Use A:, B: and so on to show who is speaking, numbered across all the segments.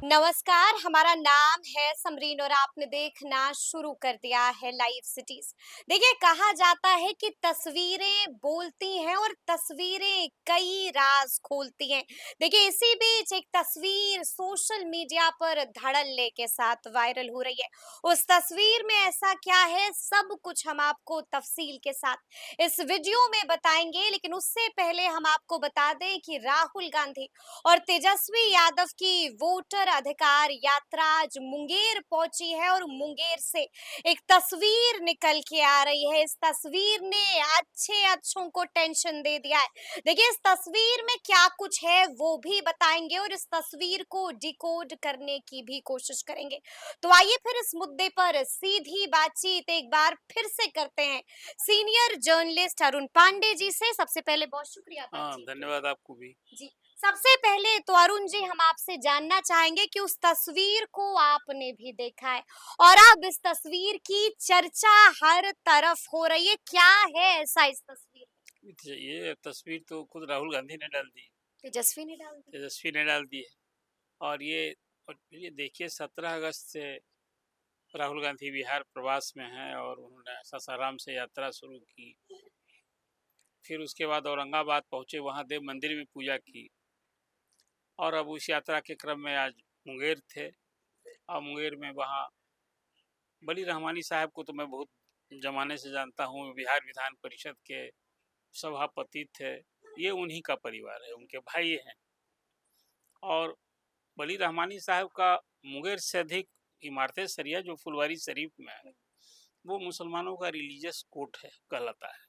A: नमस्कार, हमारा नाम है समरीन और आपने देखना शुरू कर दिया है लाइव सिटीज। देखिए, कहा जाता है कि तस्वीरें बोलती हैं और तस्वीरें कई राज खोलती हैं। देखिए, इसी बीच एक तस्वीर सोशल मीडिया पर धड़ल्ले के साथ वायरल हो रही है। उस तस्वीर में ऐसा क्या है, सब कुछ हम आपको तफसील के साथ इस वीडियो में बताएंगे। लेकिन उससे पहले हम आपको बता दें कि राहुल गांधी और तेजस्वी यादव की वोटर अधिकार यात्रा आज मुंगेर पहुंची है और मुंगेर से एक तस्वीर निकल के आ रही है। इस तस्वीर ने अच्छे अच्छों को टेंशन दे दिया है। देखिए, इस तस्वीर में क्या कुछ है वो भी बताएंगे और इस तस्वीर को डिकोड करने की भी कोशिश करेंगे। तो आइए फिर इस मुद्दे पर सीधी बातचीत एक बार फिर से करते हैं सीनियर जर्नलिस्ट अरुण पांडे जी से। सबसे पहले बहुत शुक्रिया
B: हाँ,
A: बातचीत के लिए।
B: धन्यवाद आपको भी।
A: जी, सबसे पहले तो अरुण जी हम आपसे जानना चाहेंगे कि उस तस्वीर को आपने भी देखा है और अब इस तस्वीर की चर्चा हर तरफ हो रही है। क्या है ऐसा इस तस्वीर में?
B: ये तस्वीर तो खुद राहुल गांधी ने डाल दी,
A: तेजस्वी ने डाल दी।
B: तेजस्वी ने डाल दी है। और ये देखिए 17 अगस्त से राहुल गांधी बिहार प्रवास में हैं और उन्होंने सासाराम से यात्रा शुरू की। फिर उसके बाद औरंगाबाद पहुंचे, वहां देव मंदिर में पूजा की और अब उस यात्रा के क्रम में आज मुंगेर थे। और मुंगेर में वहाँ बली रहमानी साहब को तो मैं बहुत जमाने से जानता हूँ, बिहार विधान परिषद के सभापति थे। ये उन्हीं का परिवार है, उनके भाई हैं। और वली रहमानी साहब का मुंगेर से अधिक इमारतें सरिया जो फुलवारी शरीफ में है, वो मुसलमानों का रिलीजियस कोर्ट है कहलाता है।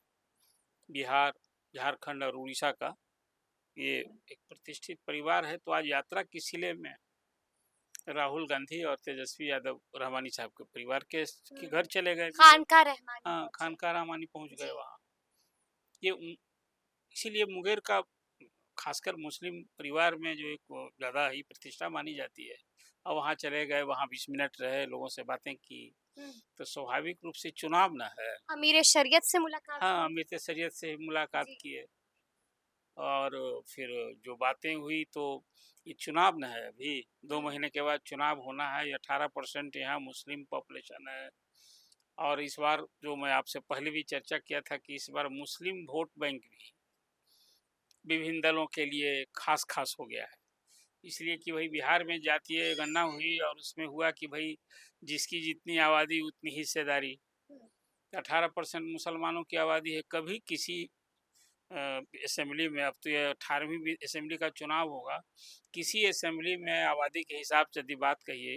B: बिहार, झारखंड और उड़ीसा का ये एक प्रतिष्ठित परिवार है। तो आज यात्रा के सिलसिले में राहुल गांधी और तेजस्वी यादव रहमानी साहब के परिवार के घर चले गए, मिले।
A: खानका रहमानी
B: हाँ,
A: पहुंचे।
B: खानका रहमानी पहुंच गए
A: जी।
B: वहाँ। ये इसीलिए मुंगेर का खासकर मुस्लिम परिवार में जो एक ज़्यादा ही प्रतिष्ठा मानी जाती है। और वहाँ चले गए, वहाँ 20 मिनट रहे, लोगों से बातें की। तो स्वाभाविक रूप से चुनाव ना है।
A: अमीर शरीयत से मुलाकात
B: हाँ,
A: हुई।
B: अमृत शरीयत से मुलाकात
A: जी।
B: किए। और फिर जो बातें हुई तो ये चुनाव न है, अभी 2 महीने के बाद चुनाव होना है। 18% यहाँ मुस्लिम पॉपुलेशन है। और इस बार जो मैं आपसे पहले भी चर्चा किया था कि इस बार मुस्लिम वोट बैंक भी विभिन्न दलों के लिए खास खास हो गया है। इसलिए कि भाई बिहार में जातीय गणना हुई और उसमें हुआ कि भाई जिसकी जितनी आबादी उतनी हिस्सेदारी। 18% मुसलमानों की आबादी है। कभी किसी असेंबली में, अब तो ये 18वीं भी असेंबली का चुनाव होगा, किसी असेंबली में आबादी के हिसाब से यदि बात कहिए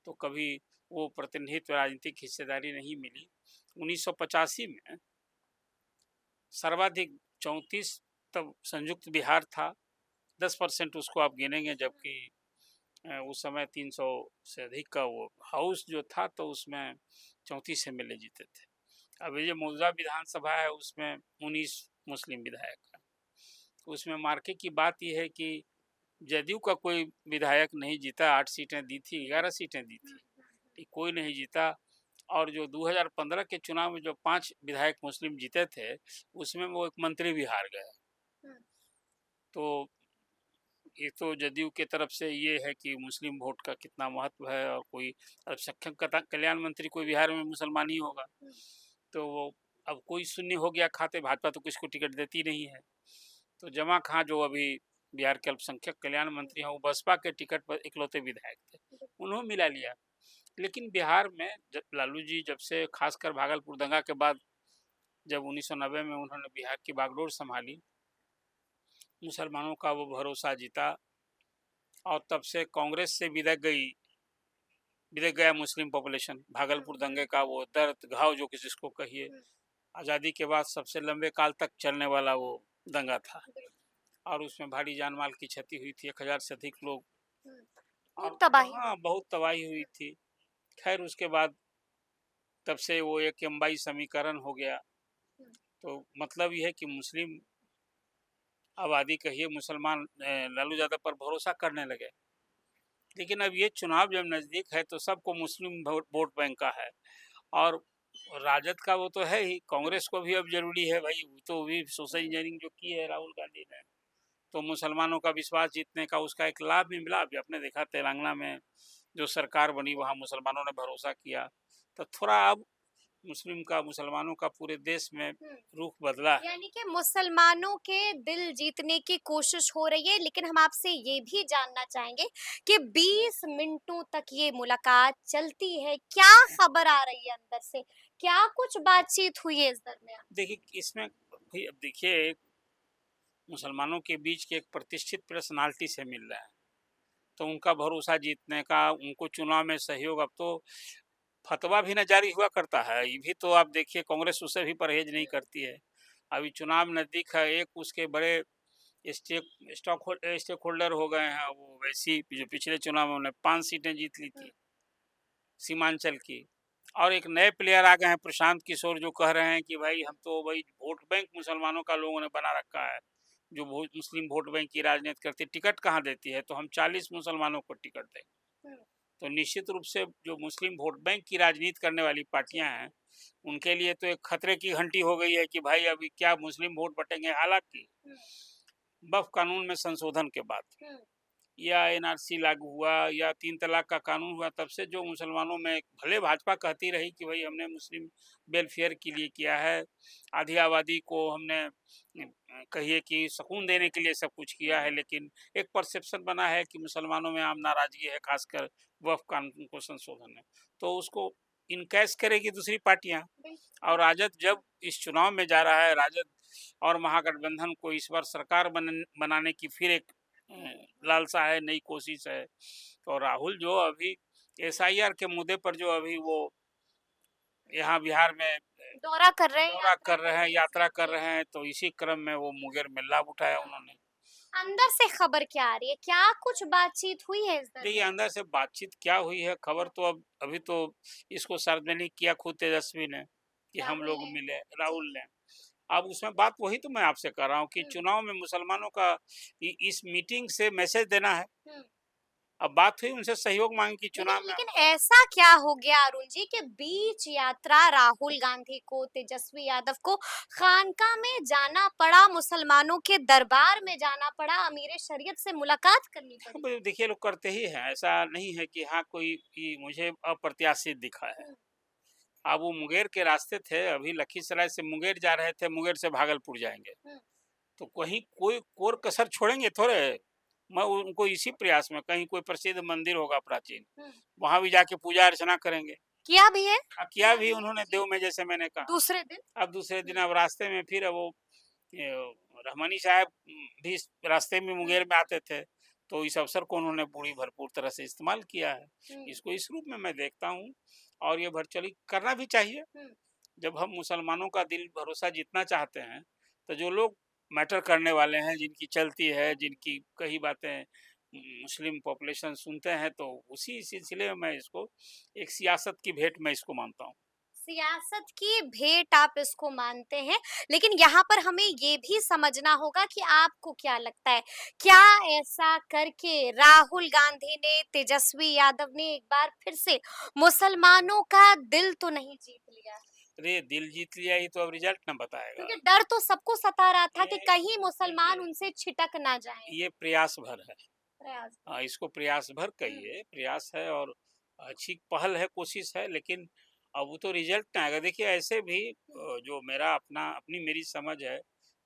B: तो कभी वो प्रतिनिधित्व राजनीतिक हिस्सेदारी नहीं मिली। 1985 में सर्वाधिक 34 तब संयुक्त बिहार था, 10% उसको आप गिनेंगे, जबकि उस समय 300 से अधिक का वो हाउस जो था, तो उसमें 34 एमएलए जीते थे। अब ये जो मौजूदा विधानसभा है उसमें 19 मुस्लिम विधायक हैं। उसमें मार्के की बात यह है कि जदयू का कोई विधायक नहीं जीता। 8 सीटें दी थी, 11 सीटें दी थी, कोई नहीं जीता। और जो 2015 के चुनाव में जो 5 विधायक मुस्लिम जीते थे, उसमें वो एक मंत्री भी हार गए। तो ये तो जदयू के तरफ से ये है कि मुस्लिम वोट का कितना महत्व है। और कोई अल्पसंख्यक कल्याण मंत्री कोई बिहार में मुसलमान ही होगा, तो वो अब कोई शून्य हो गया खाते। भाजपा तो किसको टिकट देती नहीं है। तो जमा खां जो अभी बिहार के अल्पसंख्यक कल्याण मंत्री हैं, वो बसपा के टिकट पर इकलौते विधायक थे, उन्होंने मिला लिया। लेकिन बिहार में जब लालू जी, जब से खासकर भागलपुर दंगा के बाद, जब 1990 में उन्होंने बिहार की बागडोर संभाली, मुसलमानों का वो भरोसा जीता। और तब से कांग्रेस से विदक गया मुस्लिम पॉपुलेशन। भागलपुर दंगे का वो दर्द घाव जो कि जिसको कहिए, आज़ादी के बाद सबसे लंबे काल तक चलने वाला वो दंगा था। और उसमें भारी जान माल की क्षति हुई थी, 1000 से अधिक लोग।
A: खूब
B: और
A: तबाही
B: हाँ, बहुत तबाही हुई थी। खैर उसके बाद तब से वो एक लंबाई समीकरण हो गया। तो मतलब ये है कि मुस्लिम आबादी कहिए, मुसलमान लालू यादव पर भरोसा करने लगे। लेकिन अब ये चुनाव जब नज़दीक है तो सबको मुस्लिम वोट बैंक का है। और राजद का वो तो है ही, कांग्रेस को भी अब जरूरी है भाई। तो भी सोशल इंजीनियरिंग जो की है राहुल गांधी ने, तो मुसलमानों का विश्वास जीतने का उसका एक लाभ भी मिला। अभी आपने देखा तेलंगाना में जो सरकार बनी वहाँ मुसलमानों ने भरोसा किया, तो थोड़ा अब मुसलमानों का पूरे देश में
A: हुँ।
B: रुख बदला है।
A: यानी कि मुसलमानों के दिल जीतने की कोशिश हो रही है, लेकिन हम आपसे ये भी जानना चाहेंगे कि 20 मिनटों तक ये मुलाकात चलती है, क्या खबर आ रही है अंदर से? क्या कुछ बातचीत हुई है इस दरमियान?
B: देखिए इसमें भाई अब देखिए मुसलमानों के बीच के एक प्रतिष्ठित पर्सनालिटी से मिल रहा है, तो उनका भरोसा जीतने का, उनको चुनाव में सहयोग, अब तो फतवा भी न जारी हुआ करता है। ये भी तो आप देखिए कांग्रेस उससे भी परहेज नहीं करती है। अभी चुनाव नज़दीक है, एक उसके बड़े स्टेक होल्डर हो गए हैं, वो वैसी जो पिछले चुनाव में उन्होंने 5 सीटें जीत ली थी सीमांचल की। और एक नए प्लेयर आ गए हैं प्रशांत किशोर, जो कह रहे हैं कि भाई हम तो भाई वोट बैंक मुसलमानों का लोगों ने बना रखा है, जो मुस्लिम वोट बैंक की राजनीति करती है, टिकट कहाँ देती है, तो हम 40 मुसलमानों को टिकट दें।
A: हुँ,
B: तो निश्चित रूप से जो मुस्लिम वोट बैंक की राजनीति करने वाली
A: जी।
B: पार्टियां हैं, उनके लिए तो एक खतरे की घंटी हो गई है कि भाई अभी क्या मुस्लिम वोट बटेंगे। हालांकि
A: हुँ,
B: वक्फ कानून में संशोधन के बाद
A: हुँ,
B: या एनआरसी लागू हुआ या 3 तलाक का कानून हुआ, तब से जो मुसलमानों में, भले भाजपा कहती रही कि भाई हमने मुस्लिम वेलफेयर के लिए किया है, आधी आबादी को हमने कहिए कि सुकून देने के लिए सब कुछ किया है,
A: हुँ,
B: लेकिन एक परसेप्शन बना है कि मुसलमानों में आम नाराज़गी है, खासकर वक्फ कानून को संशोधन है। तो उसको इनकैश करेगी दूसरी पार्टियाँ।
A: बिल्कुल।
B: और राजद जब इस चुनाव में जा रहा है, राजद और महागठबंधन को इस बार सरकार बनाने की फिर एक लालसा है, नई कोशिश है। तो राहुल जो अभी एसआईआर के मुद्दे पर जो अभी वो यहाँ बिहार में
A: दौरा कर रहे हैं,
B: दौरा
A: यात्रा
B: कर
A: कर
B: रहे
A: रहे
B: हैं,
A: हैं।
B: यात्रा कर
A: जी।
B: रहे हैं, तो इसी क्रम में वो मुंगेर में लाभ उठाया उन्होंने।
A: अंदर से खबर क्या आ रही है? क्या कुछ बातचीत हुई है इस
B: देखिए
A: दरमियान?
B: अंदर से बातचीत क्या हुई है, खबर तो अब अभी तो इसको सार्वजनिक किया खुद तेजस्वी ने कि हम
A: राहुल
B: लोग
A: ने।
B: मिले,
A: जी।
B: राहुल ने। अब उसमें बात वही तो मैं आपसे कर रहा हूँ कि
A: हुँ,
B: चुनाव में मुसलमानों का इस मीटिंग से मैसेज देना है।
A: हुँ।
B: अब बात हुई उनसे सहयोग मांगी कि
A: लेकिन
B: चुनाव में
A: लेकिन ऐसा क्या हो गया अरुण जी कि बीच यात्रा राहुल गांधी को, तेजस्वी यादव को खानका में जाना पड़ा, मुसलमानों के दरबार में जाना पड़ा, अमीर शरीयत से मुलाकात करनी पड़ी?
B: अब देखिए लोग करते ही हैं, ऐसा नहीं है कि हाँ कोई कि मुझे अप्रत्याशित दिखा है।
A: हुँ,
B: अब वो मुंगेर के रास्ते थे, अभी लखीसराय से मुंगेर जा रहे थे, मुंगेर से भागलपुर जाएंगे,
A: हुँ,
B: तो कहीं कोई कोर कसर छोड़ेंगे थोड़े। मैं उनको इसी प्रयास में, कहीं कोई प्रसिद्ध मंदिर होगा प्राचीन,
A: हुँ।
B: वहां भी जाके पूजा अर्चना करेंगे।
A: किया भी है?
B: किया भी उन्होंने देव में, जैसे मैंने कहा।
A: दूसरे दिन?
B: अब दूसरे दिन
A: हुँ,
B: अब रास्ते में फिर वो ये रहमानी साहब भी इस रास्ते में
A: हुँ,
B: मुंगेर में आते थे, तो इस अवसर को उन्होंने पूरी भरपूर तरह से इस्तेमाल किया है।
A: हुँ,
B: इसको इस रूप में मैं देखता हूँ, और ये वर्चुअली करना भी चाहिए।
A: हुँ।
B: जब हम मुसलमानों का दिल भरोसा जीतना चाहते हैं, तो जो लोग मैटर करने वाले हैं, जिनकी चलती है, जिनकी कई बातें मुस्लिम पॉपुलेशन सुनते हैं, तो उसी सिलसिले में मैं इसको एक सियासत की भेंट मैं इसको मानता हूँ।
A: सियासत की भेंट आप इसको मानते हैं, लेकिन यहाँ पर हमें ये भी समझना होगा कि आपको क्या लगता है, क्या ऐसा करके राहुल गांधी ने, तेजस्वी यादव ने एक बार फिर से मुसलमानों का दिल तो नहीं जीत लिया?
B: अरे दिल जीत लिया, ये तो अब रिजल्ट ना बताएगा।
A: क्योंकि डर तो सबको सता रहा था
B: ये
A: कि कहीं मुसलमान
B: देखिए,
A: उनसे छिटक ना जाएं।
B: ये प्रयास भर है।
A: प्रयास।
B: इसको प्रयास भर
A: हुँ,
B: कहिए, प्रयास है और अच्छी पहल है, कोशिश है, लेकिन अब वो तो रिजल्ट ना आएगा। देखिए ऐसे भी
A: हुँ,
B: जो मेरा अपनी मेरी समझ है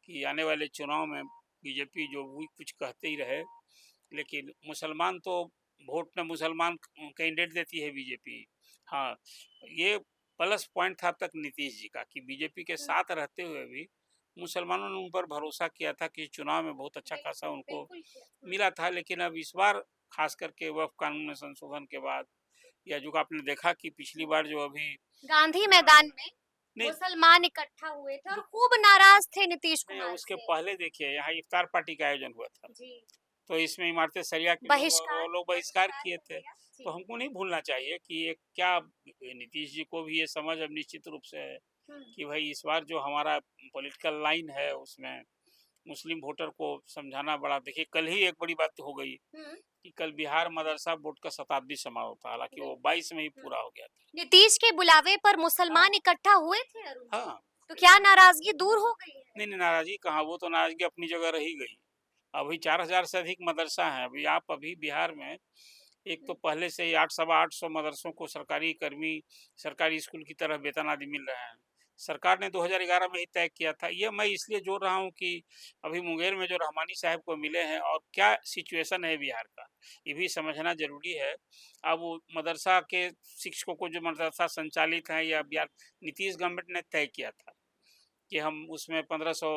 B: कि आने वाले चुनाव में बीजेपी जो भी कुछ कहते ही रहे, लेकिन मुसलमान तो वोट में मुसलमान कैंडिडेट देती है बीजेपी। हाँ, ये प्लस पॉइंट था अब तक नीतीश जी का कि बीजेपी के
A: हुँ,
B: साथ रहते हुए भी मुसलमानों ने उन पर भरोसा किया था कि चुनाव में बहुत अच्छा खासा
A: बिल्कुल,
B: उनको
A: बिल्कुल किया। हुँ,
B: मिला था। लेकिन अब इस बार खास करके वक्फ कानून में संशोधन के बाद, या जो आपने देखा कि पिछली बार जो अभी
A: गांधी मैदान में
B: नहीं
A: मुसलमान इकट्ठा हुए थे और खूब नाराज थे नीतीश
B: नहीं,
A: कुमार
B: उसके
A: से।
B: पहले देखिए यहाँ इफ्तार पार्टी का आयोजन हुआ था,
A: जी।
B: तो इसमें इमारत शरिया के लोग
A: बहिष्कार
B: वो लोग बहिष्कार
A: बहिष्कार
B: किए
A: कर
B: थे।
A: दिया।
B: तो
A: जी।
B: हमको नहीं भूलना चाहिए कि ये क्या, नीतीश जी को भी ये समझ अब निश्चित रूप से है
A: हुँ,
B: कि भाई इस बार जो हमारा पॉलिटिकल लाइन है उसमें मुस्लिम वोटर को समझाना बड़ा। देखिए कल ही एक बड़ी बात हो गई
A: हुँ,
B: कि कल बिहार मदरसा बोर्ड का शताब्दी समारोह था, हालांकि वो
A: बिल्कुल।
B: 22 में ही
A: हुँ।
B: पूरा हो गया
A: नीतीश के बुलावे पर
B: था।
A: मुसलमान इकट्ठा हुए थे अरुण जी।
B: हाँ,
A: तो क्या नाराजगी दूर हो गई है?
B: नहीं, नहीं नाराज़गी कहाँ, वो तो नाराज़गी अपनी जगह रही गई। अभी 4000 से अधिक मदरसा हैं। अभी आप अभी बिहार में एक तो
A: हुँ,
B: पहले से ही 8 सवा 800 मदरसों को सरकारी कर्मी, सरकारी स्कूल की तरह वेतन आदि मिल रहे हैं। सरकार ने 2011 में ही तय किया था। ये मैं इसलिए जोड़ रहा हूँ कि अभी मुंगेर में जो रहमानी साहब को मिले हैं और क्या सिचुएशन है बिहार का, ये भी समझना ज़रूरी है। अब वो मदरसा के शिक्षकों को जो मदरसा संचालित हैं या बिहार नीतीश गवर्नमेंट ने तय किया था कि हम उसमें 1500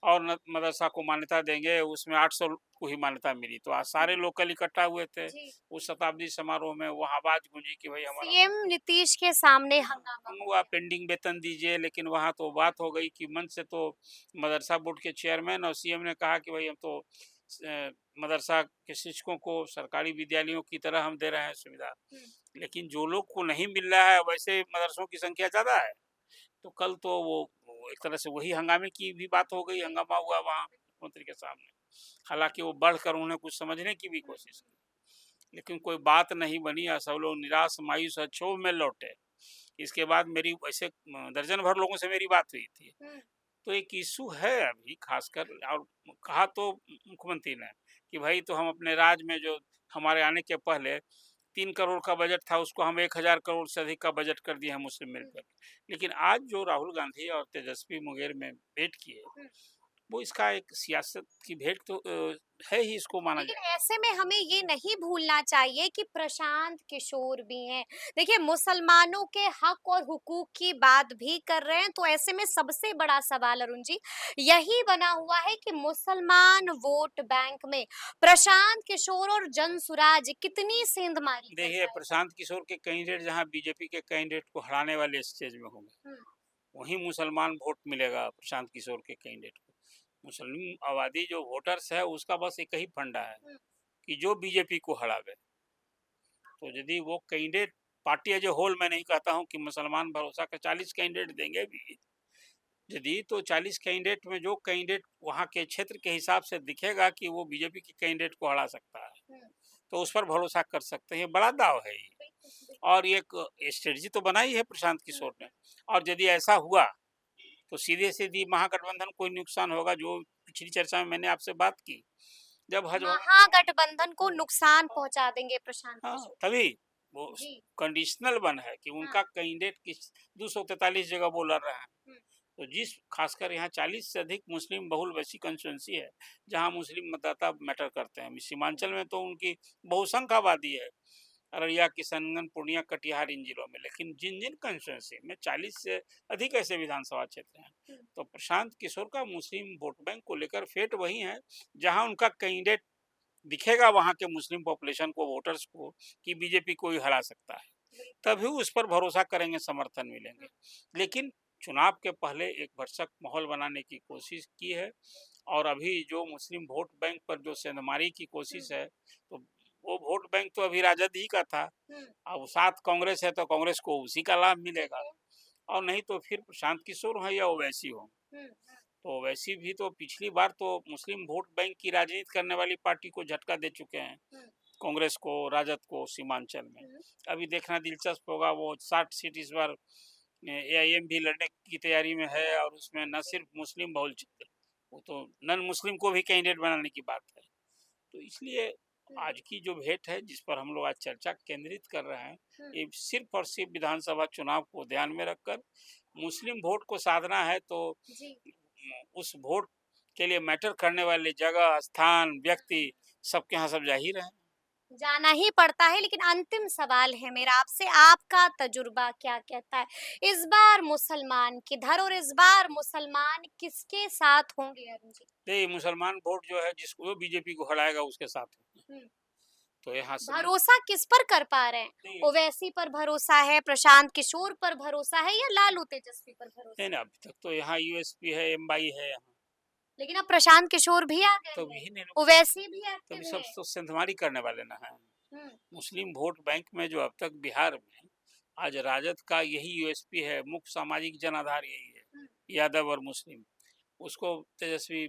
B: और मदरसा को मान्यता देंगे, उसमें 800 को ही मान्यता मिली। तो आज सारे
A: हुँ,
B: लोकल इकट्ठा हुए थे
A: जी।
B: उस शताब्दी समारोह में, वो आवाज़ गूंजी कि भाई हमारा
A: सीएम नीतीश के सामने हंगामा हो
B: हुआ
A: गया।
B: पेंडिंग वेतन दीजिए, लेकिन वहाँ तो बात हो गई कि मंच से तो मदरसा बोर्ड के चेयरमैन और सीएम ने कहा कि भाई हम तो मदरसा के शिक्षकों को सरकारी विद्यालयों की तरह हम दे रहे हैं सुविधा,
A: हुँ,
B: लेकिन जो लोग को नहीं मिल रहा है वैसे मदरसों की संख्या ज़्यादा है। तो कल तो वो एक तरह से वही हंगामे की भी बात हो गई, हंगामा हुआ वहाँ मुख्यमंत्री के सामने। हालाँकि वो बढ़कर उन्होंने कुछ समझने की भी
A: हुँ,
B: कोशिश की, लेकिन कोई बात नहीं बनी और सब लोग निराश, मायूस और क्षोभ में लौटे। इसके बाद मेरी वैसे दर्जन भर लोगों से मेरी बात हुई थी।
A: हुँ,
B: तो एक इश्यू है अभी खासकर, और कहा तो मुख्यमंत्री ने कि भाई तो हम अपने राज्य में जो हमारे आने के पहले 3 करोड़ का बजट था, उसको हम 1000 करोड़ से अधिक का बजट कर दिए हैं मुस्लिम
A: हुँ,
B: मिलकर। लेकिन आज जो राहुल गांधी और तेजस्वी मुंगेर में भेंट किए,
A: हुँ।
B: वो इसका एक सियासत की भेंट तो है ही, इसको माना
A: लेकिन
B: जाए।
A: ऐसे में हमें ये नहीं भूलना चाहिए कि प्रशांत किशोर भी हैं। देखिए मुसलमानों के हक और हुकूक की बात भी कर रहे हैं, तो ऐसे में सबसे बड़ा सवाल अरुण जी यही बना हुआ है कि मुसलमान वोट बैंक में प्रशांत किशोर और जनसुराज कितनी सेंधमारी कर
B: देखिए,
A: पाएगा।
B: प्रशांत किशोर के कैंडिडेट जहाँ बीजेपी के कैंडिडेट को हराने वाले स्टेज में होंगे,
A: हुँ,
B: वहीं मुसलमान वोट मिलेगा प्रशांत किशोर के कैंडिडेट को। मुस्लिम आबादी जो वोटर्स है उसका बस एक ही फंडा है
A: हुँ,
B: कि जो बीजेपी को हरावे। तो यदि वो candidate party as a whole, मैं नहीं कहता हूँ कि मुसलमान भरोसा का 40 कैंडिडेट देंगे भी, यदि तो 40 कैंडिडेट में जो कैंडिडेट वहाँ के क्षेत्र के हिसाब से दिखेगा कि वो बीजेपी के कैंडिडेट को हरा सकता है,
A: हुँ,
B: तो उस पर भरोसा कर सकते हैं। बड़ा दाव है ये।
A: बिल्कुल, बिल्कुल।
B: और ये एक स्ट्रेटजी तो बनाई है प्रशांत
A: हुँ,
B: किशोर ने। और यदि ऐसा हुआ तो सीधे-सीधी महागठबंधन को ही नुकसान होगा, जो पिछली चर्चा में मैंने आपसे बात की। जब हज
A: महागठबंधन को नुकसान पहुँचा देंगे प्रशांत
B: हाँ,
A: किशोर।
B: तभी वो
A: जी,
B: कंडीशनल बन है कि
A: हाँ,
B: उनका कैंडिडेट किस 243 जगह वो लड़ रहे हैं।
A: हुँ,
B: तो जिस खासकर यहाँ 40 से अधिक मुस्लिम बहुल वैसी कंस्टिट्यूएंसी है, जहाँ मुस्लिम मतदाता मैटर करते हैं। सीमांचल में तो उनकी बहुसंख्य आबादी है, अररिया, किशनगंज, पूर्णिया, कटिहार इन जिलों में। लेकिन जिन-जिन कंस्टिट्यूएंसी में 40 से अधिक ऐसे विधानसभा क्षेत्र हैं,
A: हुँ,
B: तो प्रशांत किशोर का मुस्लिम वोट बैंक को लेकर फेट वही है, जहाँ उनका कैंडिडेट दिखेगा वहाँ के मुस्लिम पॉपुलेशन को, वोटर्स को, कि बीजेपी को ही हरा सकता है।
A: बिल्कुल।
B: तभी उस पर भरोसा करेंगे, समर्थन मिलेंगे।
A: हुँ,
B: लेकिन चुनाव के पहले एक भरसक माहौल बनाने की कोशिश की है, और अभी जो मुस्लिम वोट बैंक पर जो सेंधमारी की
A: हुँ,
B: कोशिश है, तो वो वोट बैंक तो अभी राजद ही का था।
A: हुँ,
B: अब साथ कांग्रेस है तो कांग्रेस को उसी का लाभ मिलेगा,
A: बिल्कुल।
B: और नहीं तो फिर प्रशांत किशोर हो या ओवैसी हो।
A: हुँ, हुँ,
B: तो ओवैसी भी तो पिछली बार तो मुस्लिम वोट बैंक की राजनीति करने वाली पार्टी को झटका दे चुके हैं,
A: हुँ,
B: कांग्रेस को, राजद को सीमांचल में।
A: हुँ,
B: अभी देखना दिलचस्प होगा, वो 60 सीट इस बार एआईएम भी लड़ने की तैयारी में है, और उसमें न सिर्फ मुस्लिम बहुल क्षेत्र, वो तो नन मुस्लिम को भी कैंडिडेट बनाने की बात है। तो इसलिए
A: हुँ,
B: आज की जो भेंट है जिस पर हम लोग आज चर्चा केंद्रित कर रहे हैं,
A: हुँ,
B: ये सिर्फ और सिर्फ विधानसभा चुनाव को ध्यान में रखकर मुस्लिम वोट को साधना है। तो
A: जी।
B: उस वोट के लिए मैटर करने वाले जगह, स्थान, व्यक्ति सबके यहाँ सब जाहिर है।
A: जाना ही पड़ता है, लेकिन अंतिम सवाल है मेरा आपसे, आपका तजुर्बा क्या कहता है? इस बार मुसलमान किधर और इस बार मुसलमान किसके साथ होंगे अरुण जी?
B: देखिए, मुसलमान वोट जो है जिसको जो बीजेपी को हराएगा उसके साथ होगा।
A: हुँ,
B: तो यहाँ से
A: भरोसा किस पर कर पा रहे हैं?
B: नहीं,
A: ओवैसी पर भरोसा है, प्रशांत किशोर पर भरोसा है या लालू तेजस्वी पर
B: नहीं,
A: भरोसा
B: नहीं,
A: है?
B: अभी तक तो यहाँ यूएसपी है, एमवाई है यहाँ।
A: लेकिन अब प्रशांत किशोर भी आ
B: तो
A: गए हैं,
B: यही नहीं,
A: ओवैसी भी
B: तभी
A: एक्टिव
B: सब
A: है।
B: तो सेंधमारी करने वाले ना हैं।
A: हुँ,
B: मुस्लिम वोट बैंक में जो अब तक बिहार में आज राजद का यही यूएसपी है, मुख्य सामाजिक जनाधार यही है,
A: हुँ,
B: यादव और मुस्लिम। उसको तेजस्वी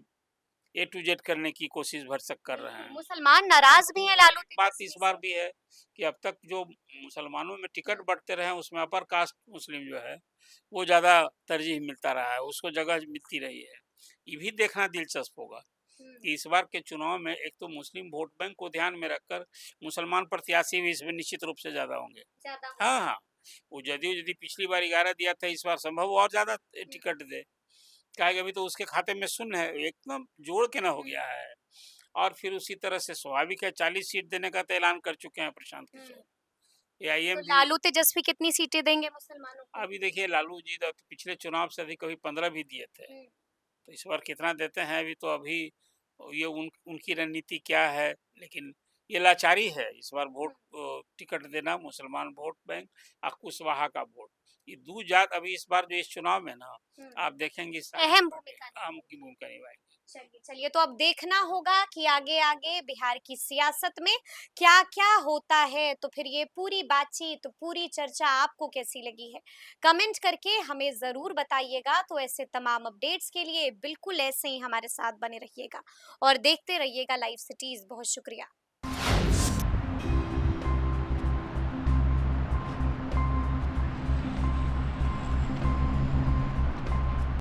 B: ए टू जेड करने की कोशिश भरसक कर रहे
A: बिल्कुल,
B: हैं।
A: मुसलमान नाराज़ भी हैं लालू
B: बात इस
A: तेजस्वी
B: बार
A: से।
B: भी है कि अब तक जो मुसलमानों में टिकट
A: हुँ,
B: बढ़ते रहे हैं, उसमें अपर कास्ट मुस्लिम जो है वो ज़्यादा तरजीह मिलता रहा है, उसको जगह मिलती रही है। ये भी देखना दिलचस्प होगा। कि इस बार के चुनाव में एक तो मुस्लिम वोट बैंक को ध्यान में रखकर मुसलमान प्रत्याशी भी इसमें निश्चित रूप से ज़्यादा होंगे।
A: ज़्यादा
B: हाँ,
A: होंगे।
B: हाँ। वो जदयू यदि पिछली बार 11 दिया था, इस बार संभव और ज़्यादा
A: हुँ,
B: टिकट दे। क्या है कि अभी तो उसके खाते में शून्य है, एकदम जोड़ के ना हो
A: हुँ,
B: गया है। और फिर उसी तरह से स्वाभाविक है 40 सीट देने का तो ऐलान कर चुके हैं प्रशांत
A: हुँ।
B: किशोर।
A: तो
B: एआईएम भी
A: लालू तेजस्वी कितनी सीटें देंगे मुसलमानों को?
B: अभी देखिए लालू जी तो पिछले चुनाव से अधिक कभी 15 भी दिए थे।
A: हुँ,
B: तो इस बार कितना देते हैं अभी ये उनकी रणनीति क्या है, लेकिन ये लाचारी है इस बार
A: हुँ,
B: टिकट देना मुसलमान वोट बैंक और कुशवाहा का वोट, ये दो जात अभी इस बार जो इस चुनाव में ना
A: हुँ।
B: आप देखेंगे सारी
A: अहम
B: पार्टी
A: भूमिका
B: आम
A: निभाएगी।
B: की भूमिका निभाएगी।
A: चलिए, चलिए तो अब देखना होगा कि आगे-आगे बिहार की सियासत में क्या-क्या होता है, तो फिर ये पूरी बातचीत, पूरी चर्चा आपको कैसी लगी है? कमेंट करके हमें ज़रूर बताइएगा, तो ऐसे तमाम अपडेट्स के लिए बिल्कुल ऐसे ही हमारे साथ बने रहिएगा और देखते रहिएगा लाइव सिटीज़। बहुत शुक्रिया।